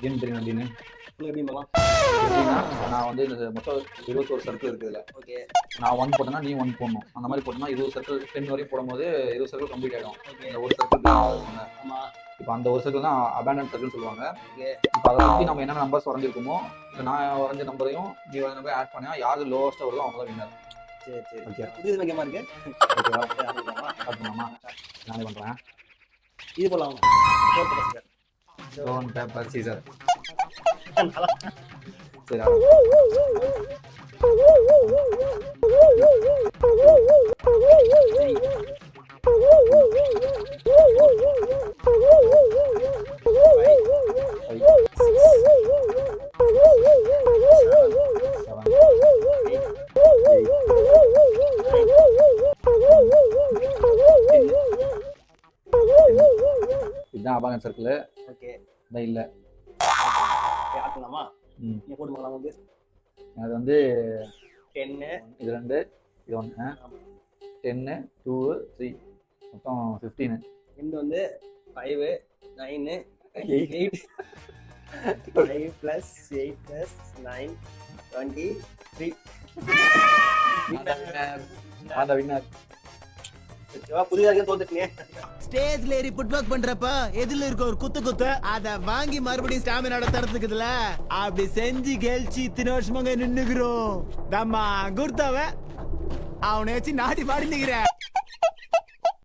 ஏன் தெரியும் அப்படின்னு எப்படி பண்ணலாம்? எப்படின்னா நான் வந்து இந்த மொத்தம் 21 சர்க்கிள் இருக்குதுல்ல. ஓகே. நான் 1 போட்டேன்னா நீ 1 போடணும். அந்த மாதிரி போட்டோம்னா 20 சர்க்கிள் 10 வரையும் போடும்போது 20 சர்க்கிள் கம்ப்ளீட் ஆயிடும். ஓகே. இந்த ஒரு சர்க்கிள் ஆமா. இப்போ அந்த ஒரு சர்க்கிள் தான் அபேண்டன் சர்க்கிள் சொல்லுவாங்க. ஓகே. இப்போ அதை சுற்றி நம்ம என்னென்ன நம்பர்ஸ் வரைஞ்சிருக்கோமோ இப்போ நான் வரைஞ்ச நம்பரையும் நீ வரைஞ்ச நம்பரையும் ஆட் பண்ணா யாரு லோவஸ்ட்டாக வருதோ அவங்க தான் வின்னர். சரி சரி. ஓகே. புது கேமா இருக்கு. ஓகேவா? ஆரம்பிக்கலாமா? ஸ்டார்ட் பண்ணலாமா? நானே பண்ணுறேன். இது போடலாம். Stone paper Caesar. சரி இதுதான் அபாகன் சர்க்கிள். ஓகே. இதான் இல்லை. ஆட் பண்ணலாமா? ம். நீ போட்டு பார்க்கலாம் வந்து. அது வந்து 10 இது 2 இது 1 10 2 3 மொத்தம் 15. இந்த வந்து 5 9 8 8 5 plus 8 plus 9 23. அந்த வின்னர். புதிதாக தோத்துட்டீங்க. ஸ்டேஜ்ல ஏறி புட்பாக் பண்றப்ப எதிரில இருக்க ஒரு குத்து அத வாங்கி மறுபடியும் ஸ்டாமினாட தரத்துக்குதுல அப்படி செஞ்சு கெல்ச்சி இத்தனை வருஷமாங்க நின்னுக்கிறோம். தம்மா குர்த்தாவ அவனை வச்சு நாடி பாடி நிக்கிறேன்.